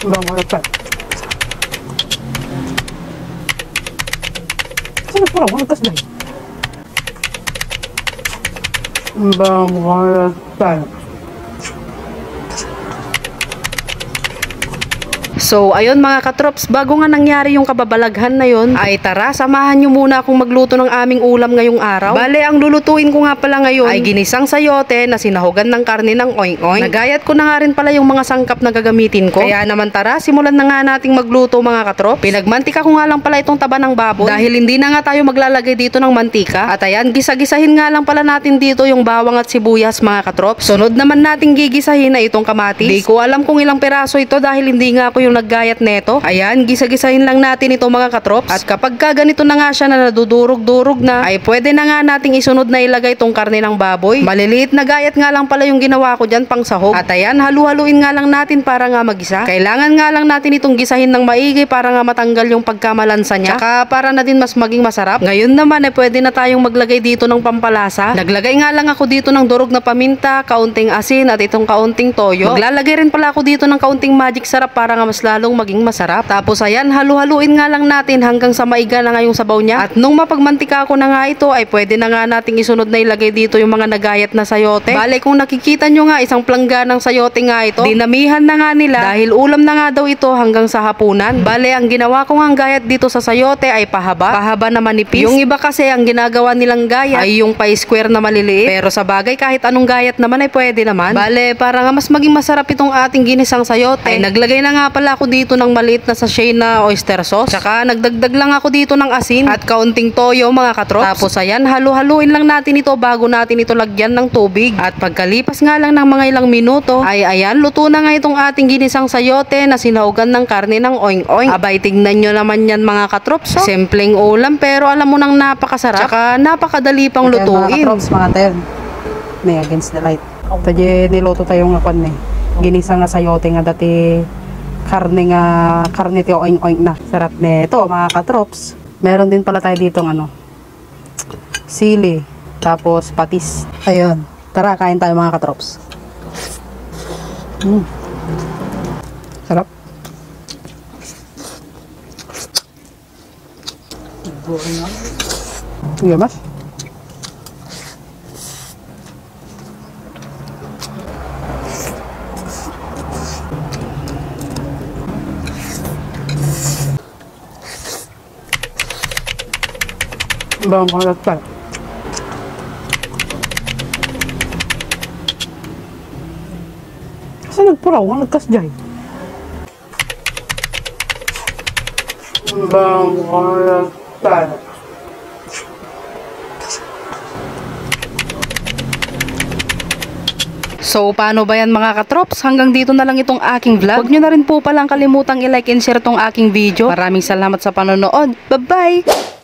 Vamos a estar. Saan na pala? Walang kasday. Vamos a estar. So, ayun mga katrops, bago nga nangyari yung kababalaghan na yun, ay tara, samahan nyo muna akong magluto ng aming ulam ngayong araw. Bale, ang lulutuin ko nga pala ngayon ay ginisang sayote na sinahugan ng karne ng oing-oing. Nagayat ko na nga rin pala yung mga sangkap na gagamitin ko. Kaya naman tara, simulan na nga nating magluto mga katrops. Pinagmantika ko nga lang pala itong taba ng baboy dahil hindi na nga tayo maglalagay dito ng mantika. At ayan, gisa-gisahin nga lang pala natin dito yung bawang at sibuyas mga katrops. Sunod naman nating gigisahin na itong kamatis. Di ko alam kung ilang piraso ito dahil hindi nga ako yung naggayat neto. Ayan, gisa-gisahin lang natin ito mga katrops. At kapag ganito na nga siya na nadudurog-durog na, ay pwede na nga nating isunod na ilagay itong karne ng baboy. Maliliit na gayat nga lang pala yung ginawa ko dyan pang sahog. At ayan, halu-haluin nga lang natin para nga magisa. Kailangan nga lang natin itong gisahin ng maigi para nga matanggal yung pagkamalansa niya. Tsaka para na din mas maging masarap. Ngayon naman ay pwede na tayong maglagay dito ng pampalasa. Naglagay nga lang ako dito ng durog na paminta, kaunting asin at itong kaunting toyo. Maglalagay rin pala ako dito ng kaunting magic sarap para nga mas lalong maging masarap. Tapos ayan, halu-haluin nga lang natin hanggang sa maiga na nga yung sabaw niya. At nung mapagmantika ko na nga ito, ay pwede na nga nating isunod na ilagay dito yung mga nagayat na sayote. Bale, kung nakikita nyo nga, isang plangga ng sayote nga ito. Dinamihan na nga nila dahil ulam na nga daw ito hanggang sa hapunan. Bale, ang ginawa ko nga gayat dito sa sayote ay pahaba na manipis. Yung iba kasi ang ginagawa nilang gayat ay yung pa-square na maliliit. Pero sa bagay, kahit anong gayat naman ay pwede naman. Bale, para nga mas maging masarap itong ating ginisang sayote, ay naglagay na nga pala ako dito ng maliit na sachet na oyster sauce. Tsaka nagdagdag lang ako dito ng asin at kaunting toyo mga katrops. Tapos ayan, halu-haluin lang natin ito bago natin ito lagyan ng tubig. At pagkalipas nga lang ng mga ilang minuto, ay ayan, luto na nga itong ating ginisang sayote na sinahugan ng karne ng oing-oing. Abay, tignan nyo naman yan mga katrops. Simpleng ulam pero alam mo nang napakasarap. Tsaka napakadali pang lutuin. Mga katrops, mga tayo. May against the light. Tadye niluto tayo nga kwan eh. Ginisang nga sayote nga dati karne ti oing-oing na. Sarap nito mga katrops. Meron din pala tayo dito sili, tapos patis. Ayun. Tara, kain tayo mga katrops. Sarap. Iya mas. Vamos a estar. Saan nagpuraw? Ang nagkasjay. Vamos a estar. So, paano ba yan mga katrops? Hanggang dito na lang itong aking vlog. Huwag nyo na rin po palang kalimutang i-like and share tong aking video. Maraming salamat sa panonood. Bye-bye!